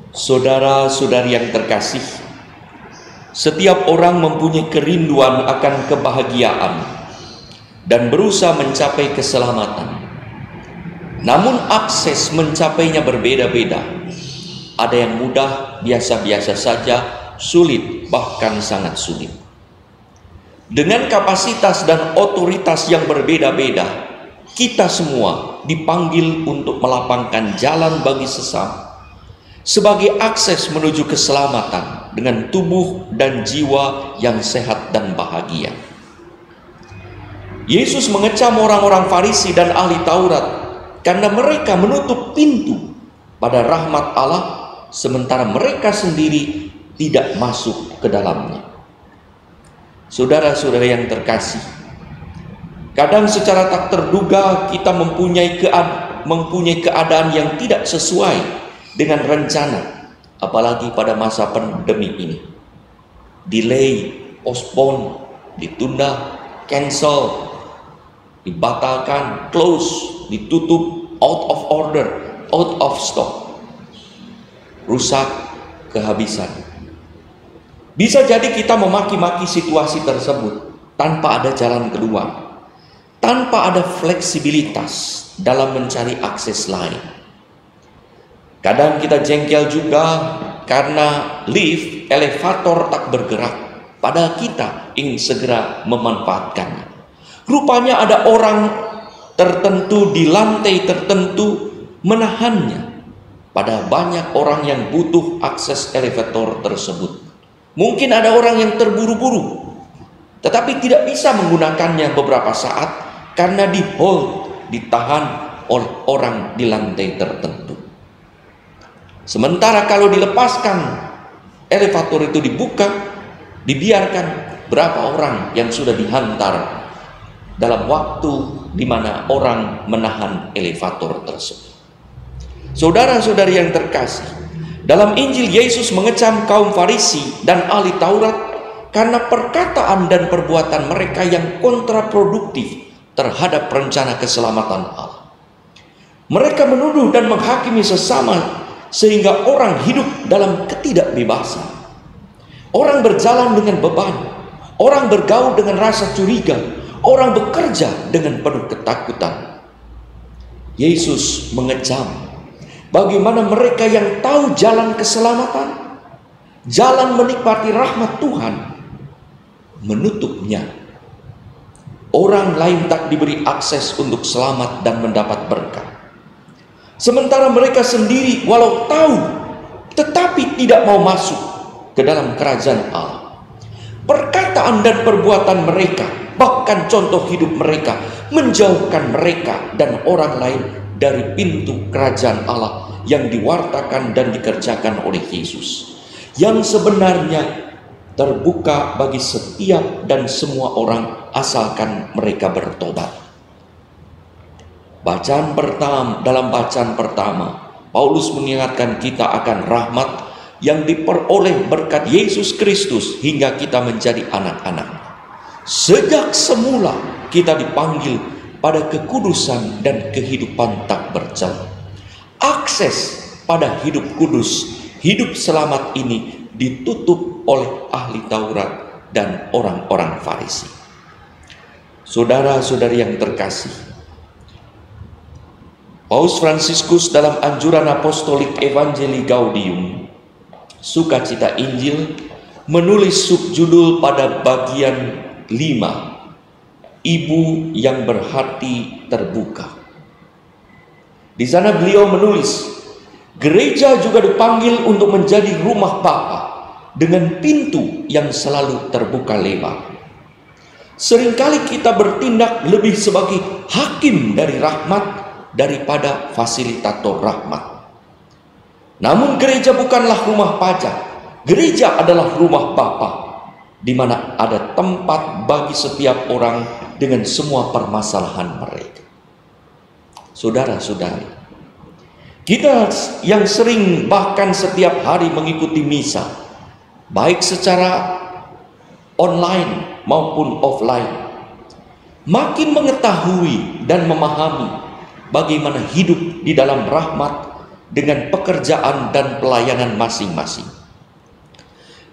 Saudara-saudari yang terkasih, setiap orang mempunyai kerinduan akan kebahagiaan dan berusaha mencapai keselamatan. Namun akses mencapainya berbeda-beda. Ada yang mudah, biasa-biasa saja, sulit, bahkan sangat sulit. Dengan kapasitas dan otoritas yang berbeda-beda, kita semua dipanggil untuk melapangkan jalan bagi sesama sebagai akses menuju keselamatan dengan tubuh dan jiwa yang sehat dan bahagia. Yesus mengecam orang-orang Farisi dan ahli Taurat karena mereka menutup pintu pada rahmat Allah, sementara mereka sendiri tidak masuk ke dalamnya. Saudara-saudara yang terkasih, kadang secara tak terduga kita mempunyai keadaan yang tidak sesuai dengan rencana, apalagi pada masa pandemi ini. Delay, postpone, ditunda, cancel, dibatalkan, close, ditutup, out of order, out of stock, rusak, kehabisan. Bisa jadi kita memaki-maki situasi tersebut tanpa ada jalan keluar, tanpa ada fleksibilitas dalam mencari akses lain. Kadang kita jengkel juga karena lift, elevator tak bergerak, padahal kita ingin segera memanfaatkannya. Rupanya ada orang tertentu di lantai tertentu menahannya, padahal banyak orang yang butuh akses elevator tersebut. Mungkin ada orang yang terburu-buru, tetapi tidak bisa menggunakannya beberapa saat karena di hold, ditahan oleh orang di lantai tertentu. Sementara kalau dilepaskan, elevator itu dibuka, dibiarkan, berapa orang yang sudah dihantar dalam waktu di mana orang menahan elevator tersebut. Saudara-saudari yang terkasih, dalam Injil Yesus mengecam kaum Farisi dan ahli Taurat karena perkataan dan perbuatan mereka yang kontraproduktif terhadap rencana keselamatan Allah. Mereka menuduh dan menghakimi sesama sehingga orang hidup dalam ketidakbebasan. Orang berjalan dengan beban, orang bergaul dengan rasa curiga, orang bekerja dengan penuh ketakutan. Yesus mengecam bagaimana mereka yang tahu jalan keselamatan, jalan menikmati rahmat Tuhan, menutupnya. Orang lain tak diberi akses untuk selamat dan mendapat berkat. Sementara mereka sendiri walau tahu, tetapi tidak mau masuk ke dalam kerajaan Allah. Perkataan dan perbuatan mereka, bahkan contoh hidup mereka, menjauhkan mereka dan orang lain dari pintu kerajaan Allah yang diwartakan dan dikerjakan oleh Yesus, yang sebenarnya terbuka bagi setiap dan semua orang asalkan mereka bertobat. Dalam bacaan pertama, Paulus mengingatkan kita akan rahmat yang diperoleh berkat Yesus Kristus hingga kita menjadi anak-anak. Sejak semula kita dipanggil pada kekudusan dan kehidupan tak bercelah. Akses pada hidup kudus, hidup selamat ini ditutup oleh ahli Taurat dan orang-orang Farisi. Saudara-saudari yang terkasih, Paus Fransiskus dalam anjuran apostolik Evangelii Gaudium, Sukacita Injil, menulis subjudul pada bagian 5, Ibu yang berhati terbuka. Di sana beliau menulis, gereja juga dipanggil untuk menjadi rumah Bapa dengan pintu yang selalu terbuka lebar. Seringkali kita bertindak lebih sebagai hakim dari rahmat daripada fasilitator rahmat. Namun gereja bukanlah rumah pajak. Gereja adalah rumah Bapa, di mana ada tempat bagi setiap orang dengan semua permasalahan mereka. Saudara-saudari, kita yang sering bahkan setiap hari mengikuti misa, baik secara online maupun offline, makin mengetahui dan memahami bagaimana hidup di dalam rahmat dengan pekerjaan dan pelayanan masing-masing.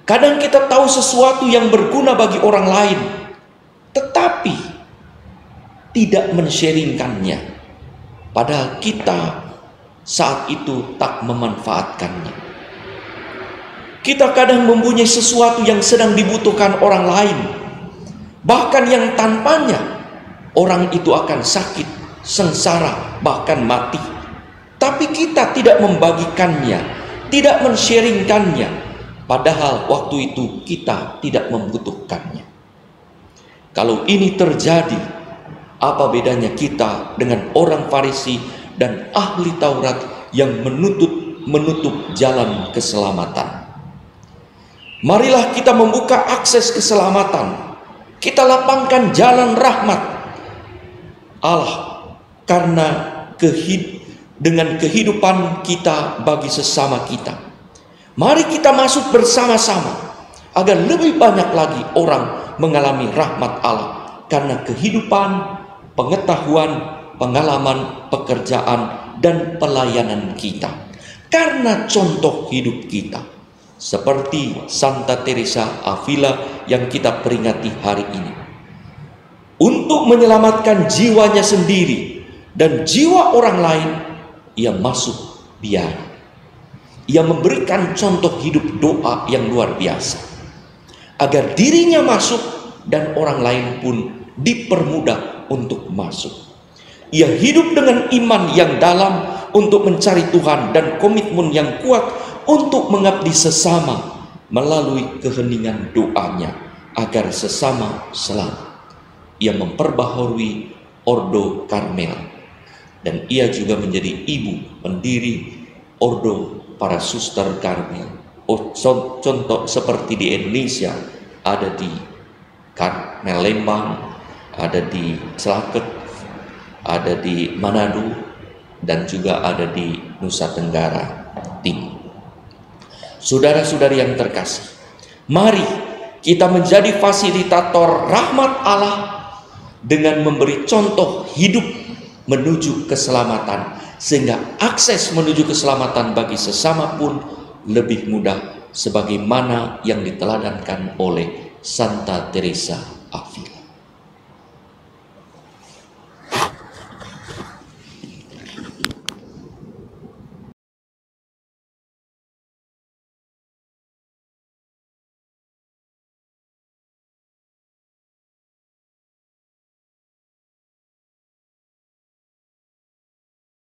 Kadang kita tahu sesuatu yang berguna bagi orang lain, tetapi tidak men-sharingkannya, padahal kita saat itu tak memanfaatkannya. Kita kadang mempunyai sesuatu yang sedang dibutuhkan orang lain, bahkan yang tanpanya orang itu akan sakit, sengsara, bahkan mati. Tapi kita tidak membagikannya, tidak men-sharingkannya, padahal waktu itu kita tidak membutuhkannya. Kalau ini terjadi, apa bedanya kita dengan orang Farisi dan ahli Taurat yang menutup jalan keselamatan? Marilah kita membuka akses keselamatan. Kita lapangkan jalan rahmat Allah karena dengan kehidupan kita bagi sesama kita. Mari kita masuk bersama-sama agar lebih banyak lagi orang mengalami rahmat Allah karena kehidupan, pengetahuan, pengalaman, pekerjaan, dan pelayanan kita. Karena contoh hidup kita, seperti Santa Teresa Avila yang kita peringati hari ini. Untuk menyelamatkan jiwanya sendiri dan jiwa orang lain, ia masuk biara. Ia memberikan contoh hidup doa yang luar biasa, agar dirinya masuk dan orang lain pun dipermudah untuk masuk. Ia hidup dengan iman yang dalam untuk mencari Tuhan dan komitmen yang kuat untuk mengabdi sesama melalui keheningan doanya agar sesama selamat. Ia memperbaharui Ordo Karmel dan ia juga menjadi ibu pendiri Ordo para Suster Karmel. Contoh seperti di Indonesia ada di Karmel Lembang, ada di Selaket, ada di Manado, dan juga ada di Nusa Tenggara Timur. Saudara-saudari yang terkasih, mari kita menjadi fasilitator rahmat Allah dengan memberi contoh hidup menuju keselamatan, sehingga akses menuju keselamatan bagi sesama pun lebih mudah, sebagaimana yang diteladankan oleh Santa Teresa Avila.